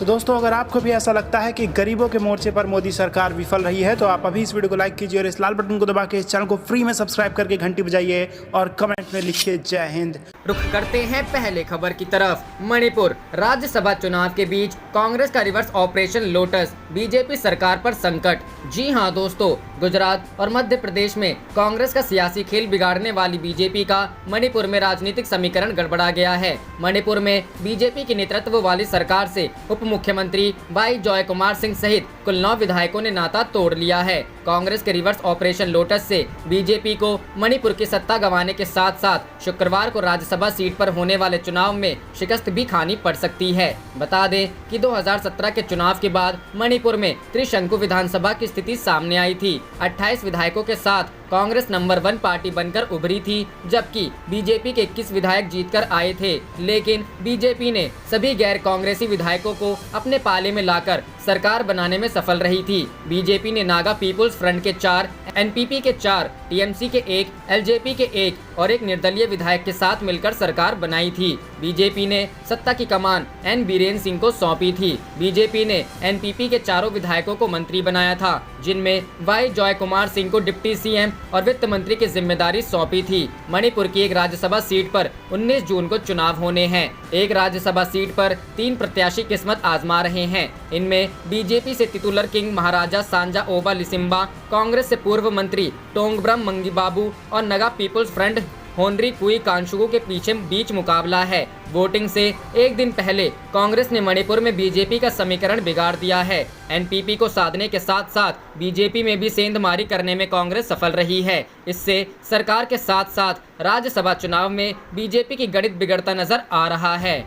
तो दोस्तों, अगर आपको भी ऐसा लगता है कि गरीबों के मोर्चे पर मोदी सरकार विफल रही है तो आप अभी इस वीडियो को लाइक कीजिए और इस लाल बटन को दबा के इस चैनल को फ्री में सब्सक्राइब करके घंटी बजाइए और कमेंट में लिखिए जय हिंद। रुख करते हैं पहले खबर की तरफ। मणिपुर राज्यसभा चुनाव के बीच कांग्रेस का रिवर्स ऑपरेशन लोटस, बीजेपी सरकार पर संकट। जी हां दोस्तों, गुजरात और मध्य प्रदेश में कांग्रेस का सियासी खेल बिगाड़ने वाली बीजेपी का मणिपुर में राजनीतिक समीकरण गड़बड़ा गया है। मणिपुर में बीजेपी के नेतृत्व वाली सरकार से उप मुख्यमंत्री भाई जॉय कुमार सिंह सहित कुल 9 विधायकों ने नाता तोड़ लिया है। कांग्रेस के रिवर्स ऑपरेशन लोटस से बीजेपी को मणिपुर की सत्ता गंवाने के साथ साथ शुक्रवार को राज्यसभा सीट पर होने वाले चुनाव में शिकस्त भी खानी पड़ सकती है। बता दें कि 2017 के चुनाव के बाद मणिपुर में त्रिशंकु विधानसभा की स्थिति सामने आई थी। 28 विधायकों के साथ कांग्रेस नंबर 1 पार्टी बनकर उभरी थी, जबकि बीजेपी के 21 विधायक जीतकर आए थे। लेकिन बीजेपी ने सभी गैर कांग्रेसी विधायकों को अपने पाले में लाकर सरकार बनाने में सफल रही थी। बीजेपी ने नागा पीपुल्स फ्रंट के 4, एनपीपी के 4, टीएमसी के 1, एलजेपी के 1 और एक निर्दलीय विधायक के साथ मिलकर सरकार बनाई थी। बीजेपी ने सत्ता की कमान एन बीरेन सिंह को सौंपी थी। बीजेपी ने एनपीपी के 4 विधायकों को मंत्री बनाया था, जिनमें वाई जॉय कुमार सिंह को डिप्टी सीएम और वित्त मंत्री की जिम्मेदारी सौंपी थी। मणिपुर की एक राज्यसभा सीट पर 19 जून को चुनाव होने हैं। एक राज्यसभा सीट पर 3 प्रत्याशी किस्मत आजमा रहे हैं। इनमें बीजेपी से तितुलर किंग महाराजा सांजा ओबा लिसिम्बा, कांग्रेस से पूर्व मंत्री टोंगब्रम मंगीबाबू और नगा पीपुल्स फ्रंट होनरी कुई कांशुगु के बीच मुकाबला है। वोटिंग से एक दिन पहले कांग्रेस ने मणिपुर में बीजेपी का समीकरण बिगाड़ दिया है। एनपीपी को साधने के साथ साथ बीजेपी में भी सेंधमारी करने में कांग्रेस सफल रही है। इससे सरकार के साथ साथ राज्यसभा चुनाव में बीजेपी की गणित बिगड़ता नजर आ रहा है।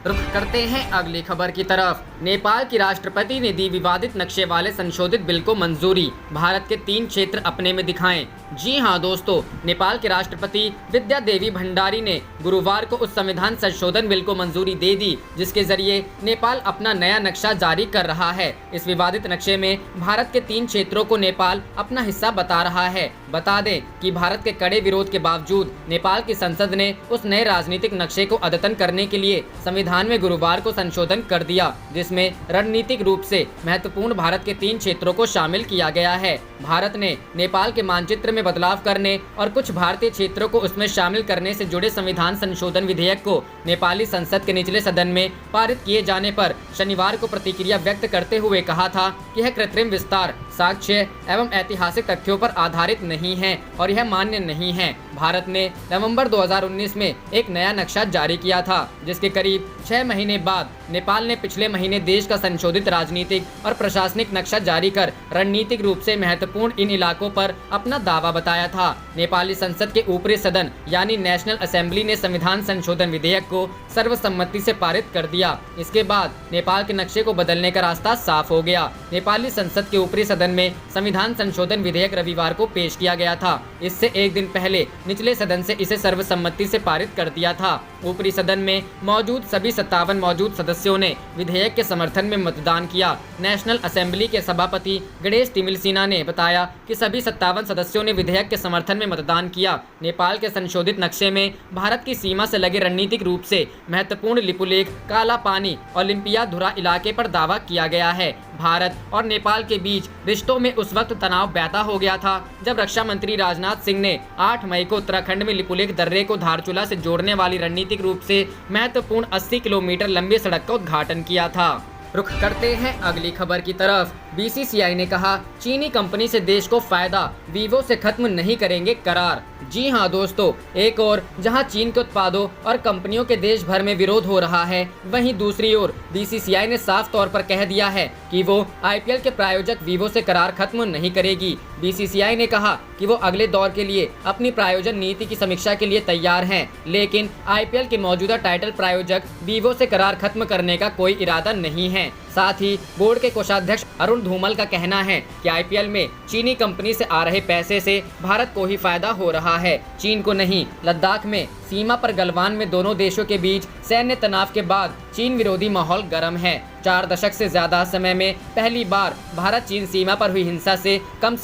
रुख करते हैं अगली खबर की तरफ। नेपाल की राष्ट्रपति ने दी विवादित नक्शे वाले संशोधित बिल को मंजूरी। भारत के 3 क्षेत्र अपने में दिखाएं। जी हां दोस्तों, नेपाल के राष्ट्रपति विद्या देवी भंडारी ने गुरुवार को उस संविधान संशोधन बिल को मंजूरी दे दी जिसके जरिए नेपाल अपना नया नक्शा जारी कर रहा है। इस विवादित नक्शे में भारत के 3 क्षेत्रों को नेपाल अपना हिस्सा बता रहा है। बता दें कि भारत के कड़े विरोध के बावजूद नेपाल की संसद ने उस नए राजनीतिक नक्शे को अद्यतन करने के लिए संविधान में गुरुवार को संशोधन कर दिया, जिसमें रणनीतिक रूप से महत्वपूर्ण भारत के 3 क्षेत्रों को शामिल किया गया है। भारत ने नेपाल के मानचित्र में बदलाव करने और कुछ भारतीय क्षेत्रों को उसमें शामिल करने से जुड़े संविधान संशोधन विधेयक को नेपाली संसद के निचले सदन में पारित किए जाने पर शनिवार को प्रतिक्रिया व्यक्त करते हुए कहा था कि यह कृत्रिम विस्तार, साक्ष्य एवं ऐतिहासिक तथ्यों पर आधारित नहीं है और यह मान्य नहीं है। भारत ने नवंबर 2019 में एक नया नक्शा जारी किया था, जिसके करीब 6 महीने बाद नेपाल ने पिछले महीने देश का संशोधित राजनीतिक और प्रशासनिक नक्शा जारी कर रणनीतिक रूप से महत्वपूर्ण इन इलाकों पर अपना दावा बताया था। नेपाली संसद के ऊपरी सदन यानी नेशनल असेंबली ने संविधान संशोधन विधेयक को सर्वसम्मति से पारित कर दिया। इसके बाद नेपाल के नक्शे को बदलने का रास्ता साफ हो गया। नेपाली संसद के ऊपरी सदन में संविधान संशोधन विधेयक रविवार को पेश किया गया था। इससे एक दिन पहले निचले सदन से इसे सर्वसम्मति से पारित कर दिया था। ऊपरी सदन में मौजूद सभी 57 मौजूद सदस्यों ने विधेयक के समर्थन में मतदान किया। नेशनल असेंबली के सभापति गणेश तिमिलसिना ने बताया कि सभी 57 सदस्यों ने विधेयक के समर्थन में मतदान किया। नेपाल के संशोधित नक्शे में भारत की सीमा से लगे रणनीतिक रूप से महत्वपूर्ण लिपुलेख, काला पानी और लिम्पियाधुरा इलाके पर दावा किया गया है। भारत और नेपाल के बीच रिश्तों में उस वक्त तनाव पैदा हो गया था जब रक्षा मंत्री राजनाथ सिंह ने 8 मई को उत्तराखंड में लिपुलेख दर्रे को धारचूला से जोड़ने वाली रणनीतिक रूप से महत्वपूर्ण 80 किलोमीटर लंबी सड़क का उद्घाटन किया था। रुख करते हैं अगली खबर की तरफ। बीसीसीआई ने कहा चीनी कंपनी से देश को फायदा, वीवो से खत्म नहीं करेंगे करार। जी हां दोस्तों, एक और जहां चीन के उत्पादों और कंपनियों के देश भर में विरोध हो रहा है, वहीं दूसरी ओर बीसीसीआई ने साफ तौर पर कह दिया है कि वो आईपीएल के प्रायोजक वीवो से करार खत्म नहीं करेगी। बीसीसीआई ने कहा कि वो अगले दौर के लिए अपनी प्रायोजन नीति की समीक्षा के लिए तैयार हैं, लेकिन आईपीएल के मौजूदा टाइटल प्रायोजक वीवो से करार खत्म करने का कोई इरादा नहीं है। साथ ही बोर्ड के कोषाध्यक्ष अरुण धूमल का कहना है कि आईपीएल में चीनी कंपनी से आ रहे पैसे से भारत को ही फायदा हो रहा है, चीन को नहीं। लद्दाख में सीमा पर गलवान में दोनों देशों के बीच सैन्य तनाव के बाद चीन विरोधी माहौल गर्म है। 4 दशक से ज्यादा समय में पहली बार भारत चीन सीमा पर हुई हिंसा से कम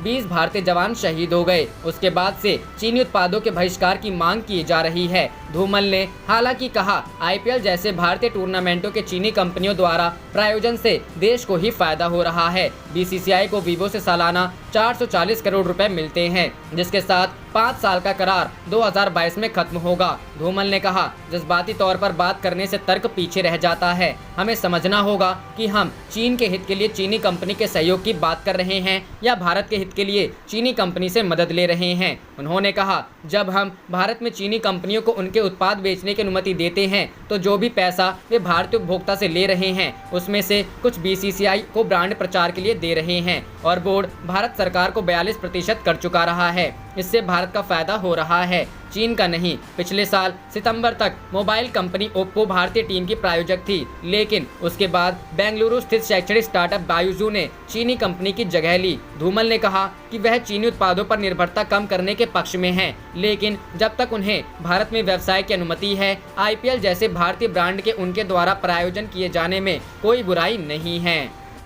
20 भारतीय जवान शहीद हो गए। उसके बाद से चीनी उत्पादों के बहिष्कार की मांग की जा रही है। धूमल ने हालांकि कहा, IPL जैसे भारतीय टूर्नामेंटों के चीनी कंपनियों द्वारा प्रायोजन से देश को ही फायदा हो रहा है। BCCI को वीवो से सालाना 440 करोड़ रुपए मिलते हैं, जिसके साथ 5 साल का करार 2022 में खत्म होगा। धूमल ने कहा, जज्बाती तौर पर बात करने से तर्क पीछे रह जाता है। हमें समझना होगा कि हम चीन के हित के लिए चीनी कंपनी के सहयोग की बात कर रहे हैं या भारत के हित के लिए चीनी कंपनी से मदद ले रहे हैं। उन्होंने कहा, जब हम भारत में चीनी कंपनियों को उनके उत्पाद बेचने की अनुमति देते हैं तो जो भी पैसा वे भारतीय उपभोक्ता से ले रहे हैं उसमें से कुछ BCCI को ब्रांड प्रचार के लिए दे रहे हैं और बोर्ड भारत सरकार को 42% कर चुका रहा है। इससे भारत का फायदा हो रहा है, चीन का नहीं। पिछले साल सितंबर तक मोबाइल कंपनी ओप्पो भारतीय टीम की प्रायोजक थी, लेकिन उसके बाद बेंगलुरु स्थित शैक्षणिक स्टार्टअप बायजू ने चीनी कंपनी की जगह ली। धूमल ने कहा कि वह चीनी उत्पादों पर निर्भरता कम करने के पक्ष में हैं, लेकिन जब तक उन्हें भारत में व्यवसाय की अनुमति है, IPL जैसे भारतीय ब्रांड के उनके द्वारा प्रायोजन किए जाने में कोई बुराई नहीं है।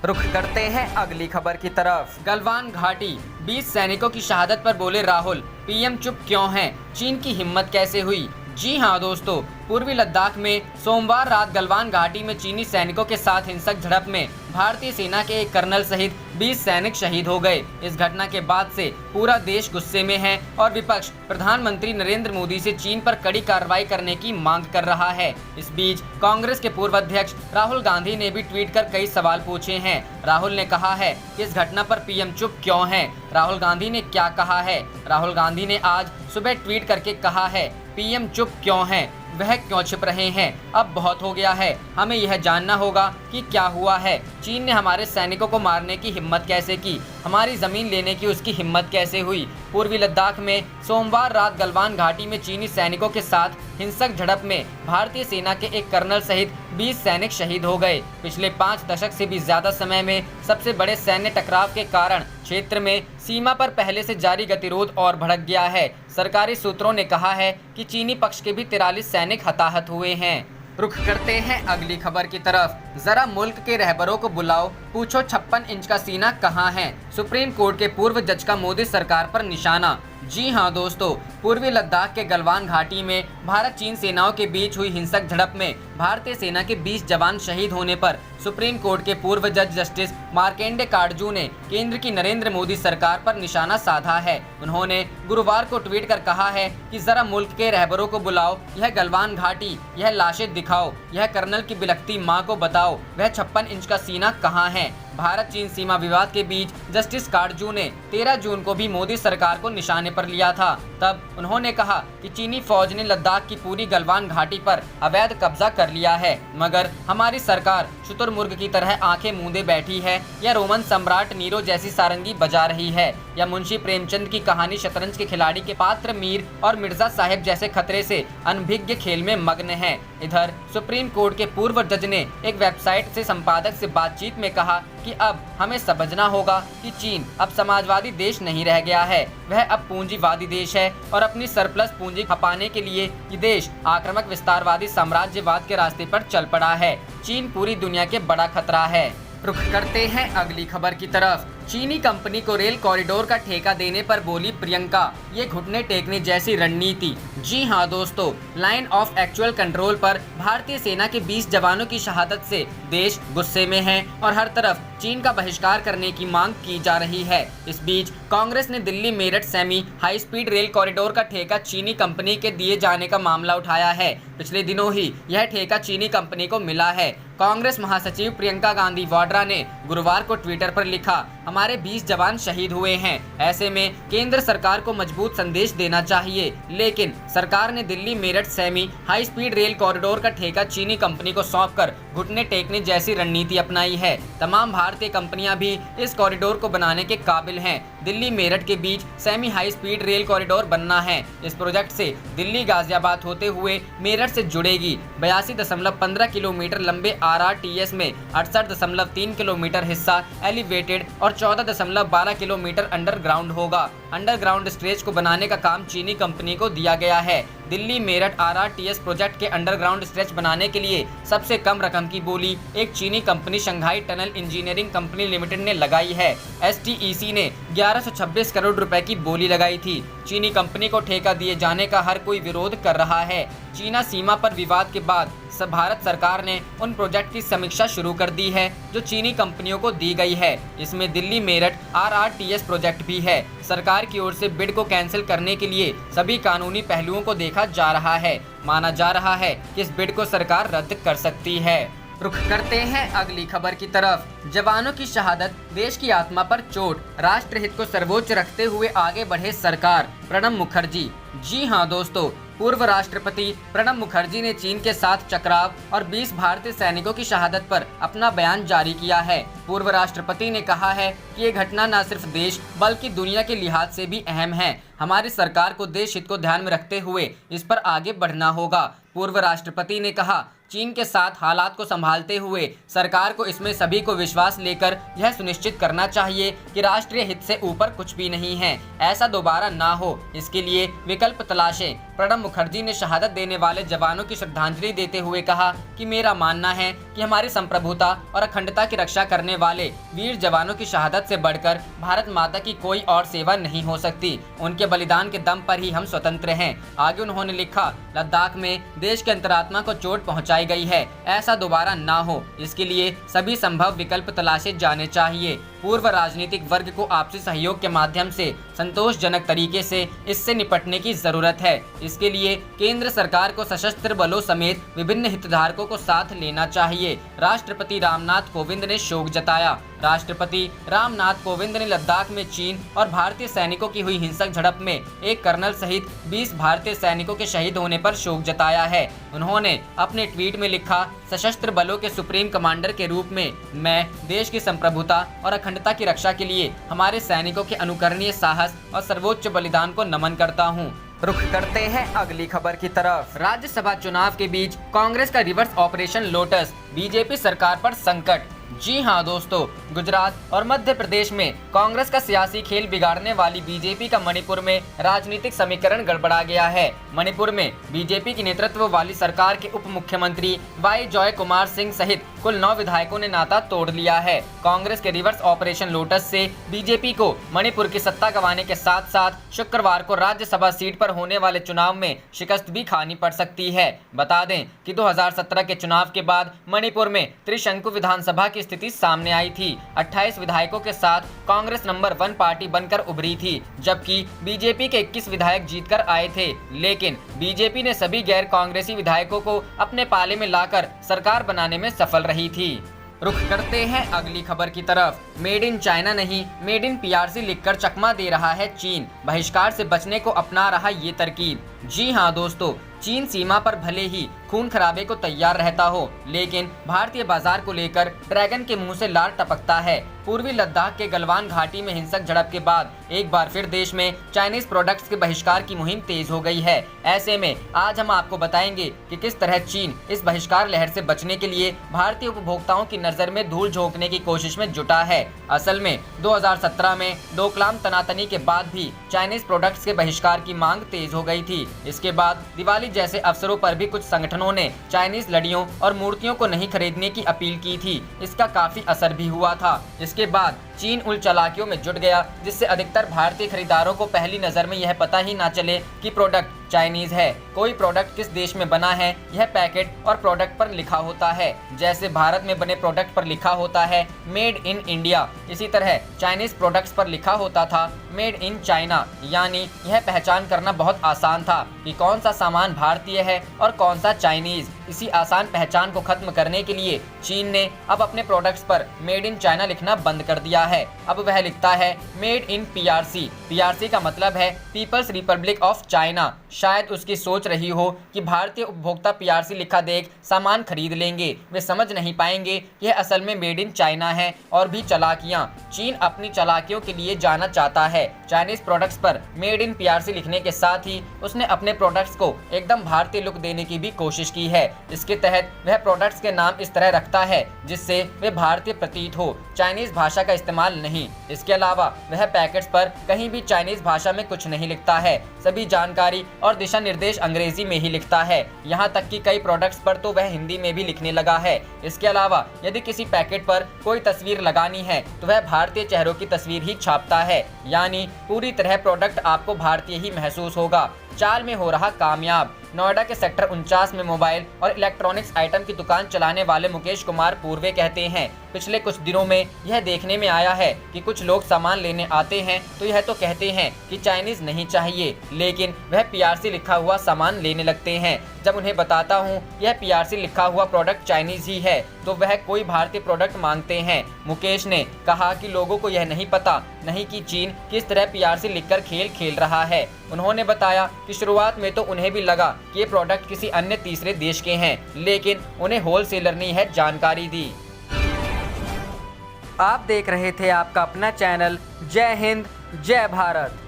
रुख करते हैं अगली खबर की तरफ। गलवान घाटी, 20 सैनिकों की शहादत पर बोले राहुल, PM चुप क्यों हैं? चीन की हिम्मत कैसे हुई? जी हां दोस्तों, पूर्वी लद्दाख में सोमवार रात गलवान घाटी में चीनी सैनिकों के साथ हिंसक झड़प में भारतीय सेना के एक कर्नल सहित 20 सैनिक शहीद हो गए। इस घटना के बाद से पूरा देश गुस्से में है और विपक्ष प्रधानमंत्री नरेंद्र मोदी से चीन पर कड़ी कार्रवाई करने की मांग कर रहा है। इस बीच कांग्रेस के पूर्व अध्यक्ष राहुल गांधी ने भी ट्वीट कर कई सवाल पूछे हैं। राहुल ने कहा है कि इस घटना पर PM चुप क्यों है। राहुल गांधी ने क्या कहा है? राहुल गांधी ने आज सुबह ट्वीट करके कहा है, PM चुप क्यों है, वह क्यों छिप रहे हैं? अब बहुत हो गया है, हमें यह जानना होगा कि क्या हुआ है। चीन ने हमारे सैनिकों को मारने की हिम्मत कैसे की? हमारी जमीन लेने की उसकी हिम्मत कैसे हुई? पूर्वी लद्दाख में सोमवार रात गलवान घाटी में चीनी सैनिकों के साथ हिंसक झड़प में भारतीय सेना के एक कर्नल सहित 20 सैनिक शहीद हो गए। पिछले 5 दशक से भी ज्यादा समय में सबसे बड़े सैन्य टकराव के कारण क्षेत्र में सीमा पर पहले से जारी गतिरोध और भड़क गया है। सरकारी सूत्रों ने कहा है कि चीनी पक्ष के भी 43 सैनिक हताहत हुए हैं। रुख करते हैं अगली खबर की तरफ। जरा मुल्क के रहबरों को बुलाओ, पूछो 56 इंच का सीना कहाँ है? सुप्रीम कोर्ट के पूर्व जज का मोदी सरकार पर निशाना। जी हां दोस्तों, पूर्वी लद्दाख के गलवान घाटी में भारत चीन सेनाओं के बीच हुई हिंसक झड़प में भारतीय सेना के 20 जवान शहीद होने पर सुप्रीम कोर्ट के पूर्व जज जस्टिस मार्केंडे काटजू ने केंद्र की नरेंद्र मोदी सरकार पर निशाना साधा है। उन्होंने गुरुवार को ट्वीट कर कहा है कि जरा मुल्क के रहबरों को बुलाओ, यह गलवान घाटी, यह लाशें दिखाओ, यह कर्नल की बिलखती मां को बताओ, वह 56 इंच का सीना कहाँ है? भारत चीन सीमा विवाद के बीच जस्टिस काटजू ने 13 जून को भी मोदी सरकार को निशाने पर लिया था। तब उन्होंने कहा कि चीनी फौज ने लद्दाख की पूरी गलवान घाटी पर अवैध कब्जा कर लिया है, मगर हमारी सरकार शुतुरमुर्ग की तरह आंखें मूंदे बैठी है, या रोमन सम्राट नीरो जैसी सारंगी बजा रही है, या मुंशी प्रेमचंद की कहानी शतरंज के खिलाड़ी के पात्र मीर और मिर्जा साहेब जैसे खतरे से अनभिज्ञ खेल में मग्न है। इधर सुप्रीम कोर्ट के पूर्व जज ने एक वेबसाइट से संपादक से बातचीत में कहा कि अब हमें समझना होगा कि चीन अब समाजवादी देश नहीं रह गया है, वह अब पूंजीवादी देश है और अपनी सरप्लस पूंजी खपाने के लिए ये देश आक्रामक विस्तारवादी साम्राज्यवाद के रास्ते पर चल पड़ा है। चीन पूरी दुनिया के बड़ा खतरा है। रुख करते हैं अगली खबर की तरफ। चीनी कंपनी को रेल कॉरिडोर का ठेका देने पर बोली प्रियंका, ये घुटने टेकने जैसी रणनीति। जी हां दोस्तों, लाइन ऑफ एक्चुअल कंट्रोल पर भारतीय सेना के 20 जवानों की शहादत से देश गुस्से में है और हर तरफ चीन का बहिष्कार करने की मांग की जा रही है। इस बीच कांग्रेस ने Delhi Meerut semi high speed rail corridor का ठेका चीनी कंपनी के दिए जाने का मामला उठाया है। पिछले दिनों ही यह ठेका चीनी कंपनी को मिला है। कांग्रेस महासचिव प्रियंका गांधी वाड्रा ने गुरुवार को ट्विटर पर लिखा, हमारे 20 जवान शहीद हुए हैं, ऐसे में केंद्र सरकार को मजबूत संदेश देना चाहिए, लेकिन सरकार ने Delhi Meerut semi high speed rail corridor का ठेका चीनी कंपनी को सौंपकर घुटने टेकने जैसी रणनीति अपनाई है। तमाम भारतीय कंपनियां भी इस कॉरिडोर को बनाने के काबिल हैं। दिल्ली मेरठ के बीच semi high speed rail corridor बनना है। इस प्रोजेक्ट से दिल्ली गाजियाबाद होते हुए मेरठ से जुड़ेगी। 82.15 किलोमीटर लंबे RRTS में 68.3 किलोमीटर हिस्सा एलिवेटेड और 14.12 किलोमीटर अंडरग्राउंड होगा। अंडरग्राउंड स्ट्रेच को बनाने का काम चीनी कंपनी को दिया गया है। दिल्ली मेरठ RRTS प्रोजेक्ट के अंडरग्राउंड स्ट्रेच बनाने के लिए सबसे कम रकम की बोली एक चीनी company Shanghai tunnel engineering company limited ने लगाई है। STEC ने 1126 करोड़ रुपए की बोली लगाई थी। चीनी कंपनी को ठेका दिए जाने का हर कोई विरोध कर रहा है। चीना सीमा पर विवाद के बाद भारत सरकार ने उन प्रोजेक्ट की समीक्षा शुरू कर दी है जो चीनी कंपनियों को दी गई है। इसमें दिल्ली मेरठ RRTS प्रोजेक्ट भी है। सरकार की ओर से बिड को कैंसिल करने के लिए सभी कानूनी पहलुओं को देखा जा रहा है। माना जा रहा है कि इस बिड को सरकार रद्द कर सकती है। रुख करते हैं अगली खबर की तरफ। जवानों की शहादत, देश की आत्मा पर चोट, राष्ट्रहित को सर्वोच्च रखते हुए आगे बढ़े सरकार, प्रणब मुखर्जी। जी हां दोस्तों, पूर्व राष्ट्रपति प्रणब मुखर्जी ने चीन के साथ टकराव और 20 भारतीय सैनिकों की शहादत पर अपना बयान जारी किया है। पूर्व राष्ट्रपति ने कहा है कि ये घटना न सिर्फ देश बल्कि दुनिया के लिहाज से भी अहम है। हमारी सरकार को देश हित को ध्यान में रखते हुए इस पर आगे बढ़ना होगा। पूर्व राष्ट्रपति ने कहा, चीन के साथ हालात को संभालते हुए सरकार को इसमें सभी को विश्वास लेकर यह सुनिश्चित करना चाहिए कि राष्ट्रीय हित से ऊपर कुछ भी नहीं है। ऐसा दोबारा ना हो, इसके लिए विकल्प तलाशें। प्रणब मुखर्जी ने शहादत देने वाले जवानों की श्रद्धांजलि देते हुए कहा कि मेरा मानना है कि हमारी संप्रभुता और अखंडता की रक्षा करने वाले वीर जवानों की शहादत से बढ़कर भारत माता की कोई और सेवा नहीं हो सकती। उनके बलिदान के दम पर ही हम स्वतंत्र हैं। आगे उन्होंने लिखा, लद्दाख में देश के अंतरात्मा को चोट पहुंचाई गई है। ऐसा दोबारा ना हो, इसके लिए सभी संभव विकल्प तलाशे जाने चाहिए। पूर्व राजनीतिक वर्ग को आपसी सहयोग के माध्यम से संतोषजनक तरीके से इससे निपटने की जरूरत है। इसके लिए केंद्र सरकार को सशस्त्र बलों समेत विभिन्न हितधारकों को साथ लेना चाहिए। राष्ट्रपति रामनाथ कोविंद ने शोक जताया। राष्ट्रपति रामनाथ कोविंद ने लद्दाख में चीन और भारतीय सैनिकों की हुई हिंसक झड़प में एक कर्नल सहित 20 भारतीय सैनिकों के शहीद होने पर शोक जताया है। उन्होंने अपने ट्वीट में लिखा, सशस्त्र बलों के सुप्रीम कमांडर के रूप में मैं देश की संप्रभुता और अखंडता की रक्षा के लिए हमारे सैनिकों के अनुकरणीय साहस और सर्वोच्च बलिदान को नमन करता हूं। रुख करते हैं अगली खबर की तरफ। राज्यसभा चुनाव के बीच कांग्रेस का रिवर्स ऑपरेशन लोटस, बीजेपी सरकार पर संकट। जी हां दोस्तों, गुजरात और मध्य प्रदेश में कांग्रेस का सियासी खेल बिगाड़ने वाली बीजेपी का मणिपुर में राजनीतिक समीकरण गड़बड़ा गया है। मणिपुर में बीजेपी की नेतृत्व वाली सरकार के उप मुख्यमंत्री वाई जॉय कुमार सिंह सहित कुल 9 विधायकों ने नाता तोड़ लिया है। कांग्रेस के रिवर्स ऑपरेशन लोटस से बीजेपी को मणिपुर की सत्ता गंवाने के साथ साथ शुक्रवार को राज्यसभा सीट पर होने वाले चुनाव में शिकस्त भी खानी पड़ सकती है। बता दें कि 2017 के चुनाव के बाद मणिपुर में त्रिशंकु विधानसभा की स्थिति सामने आई थी। 28 विधायकों के साथ कांग्रेस नंबर 1 पार्टी बनकर उभरी थी, जबकि बीजेपी के 21 विधायक जीतकर आए थे। लेकिन बीजेपी ने सभी गैर कांग्रेसी विधायकों को अपने पाले में लाकर सरकार बनाने में सफल रही थी। रुख करते हैं अगली खबर की तरफ। मेड इन चाइना नहीं, मेड इन PRC लिखकर चकमा दे रहा है चीन। बहिष्कार से बचने को अपना रहा ये तरकीब। जी हां दोस्तों, चीन सीमा पर भले ही खून खराबे को तैयार रहता हो, लेकिन भारतीय बाजार को लेकर ड्रैगन के मुंह से लार टपकता है। पूर्वी लद्दाख के गलवान घाटी में हिंसक झड़प के बाद एक बार फिर देश में चाइनीज प्रोडक्ट्स के बहिष्कार की मुहिम तेज हो गई है। ऐसे में आज हम आपको बताएंगे कि किस तरह चीन इस बहिष्कार लहर से बचने के लिए भारतीय उपभोक्ताओं की नजर में धूल झोंकने की कोशिश में जुटा है। असल में 2017 में डोकलाम तनातनी के बाद भी चाइनीज प्रोडक्ट्स के बहिष्कार की मांग तेज हो गई थी। इसके बाद दिवाली जैसे अवसरों पर भी कुछ संगठनों ने चाइनीज लड़ियों और मूर्तियों को नहीं खरीदने की अपील की थी। इसका काफी असर भी हुआ था। इसके बाद चीन उन चालाकियों में जुट गया जिससे अधिकतर भारतीय खरीदारों को पहली नजर में यह पता ही ना चले कि प्रोडक्ट चाइनीज है। कोई प्रोडक्ट किस देश में बना है यह पैकेट और प्रोडक्ट पर लिखा होता है। जैसे भारत में बने प्रोडक्ट पर लिखा होता है मेड इन इंडिया, इसी तरह चाइनीज प्रोडक्ट्स पर लिखा होता था मेड इन चाइना। यानी यह पहचान करना बहुत आसान था कि कौन सा सामान भारतीय है और कौन सा चाइनीज। इसी आसान पहचान को खत्म करने के लिए चीन ने अब अपने प्रोडक्ट्स पर मेड इन चाइना लिखना बंद कर दिया है। अब वह लिखता है मेड इन PRC। PRC का मतलब है पीपल्स रिपब्लिक ऑफ चाइना। शायद उसकी सोच रही हो कि भारतीय उपभोक्ता PRC लिखा देख सामान खरीद लेंगे। वे समझ नहीं पाएंगे कि यह असल में मेड इन चाइना है। और भी चालाकियां, चीन अपनी चालाकियों के लिए जाना चाहता है। चाइनीज प्रोडक्ट्स पर मेड इन PRC लिखने के साथ ही उसने अपने प्रोडक्ट्स को एकदम भारतीय लुक देने की भी कोशिश की है। इसके तहत वह प्रोडक्ट्स के नाम इस तरह रखता रखता है जिससे वे भारतीय प्रतीत हो, चाइनीज भाषा का इस्तेमाल नहीं। इसके अलावा वह पैकेट्स पर कहीं भी चाइनीज भाषा में कुछ नहीं लिखता है, सभी जानकारी और दिशा निर्देश अंग्रेजी में ही लिखता है। यहाँ तक कि कई प्रोडक्ट्स पर तो वह हिंदी में भी लिखने लगा है। इसके अलावा यदि किसी पैकेट पर कोई तस्वीर लगानी है तो वह भारतीय चेहरों की तस्वीर ही छापता है, यानी पूरी तरह प्रोडक्ट आपको भारतीय ही महसूस होगा। चाल में हो रहा कामयाब। नोएडा के सेक्टर 49 में मोबाइल और इलेक्ट्रॉनिक्स आइटम की दुकान चलाने वाले मुकेश कुमार पूर्वे कहते हैं, पिछले कुछ दिनों में यह देखने में आया है कि कुछ लोग सामान लेने आते हैं तो यह तो कहते हैं कि चाइनीज नहीं चाहिए, लेकिन वह पीआरसी लिखा हुआ सामान लेने लगते हैं। जब उन्हें बताता हूं यह पीआरसी लिखा हुआ प्रोडक्ट चाइनीज ही है तो वह कोई भारतीय प्रोडक्ट मांगते हैं। मुकेश ने कहा कि लोगों को यह नहीं पता नहीं कि चीन किस तरह पीआरसी लिखकर खेल खेल रहा है। उन्होंने बताया कि शुरुआत में तो उन्हें भी लगा कि ये प्रोडक्ट किसी अन्य तीसरे देश के हैं, लेकिन उन्हें होलसेलर ने यह जानकारी दी। आप देख रहे थे आपका अपना चैनल जय हिंद जय भारत।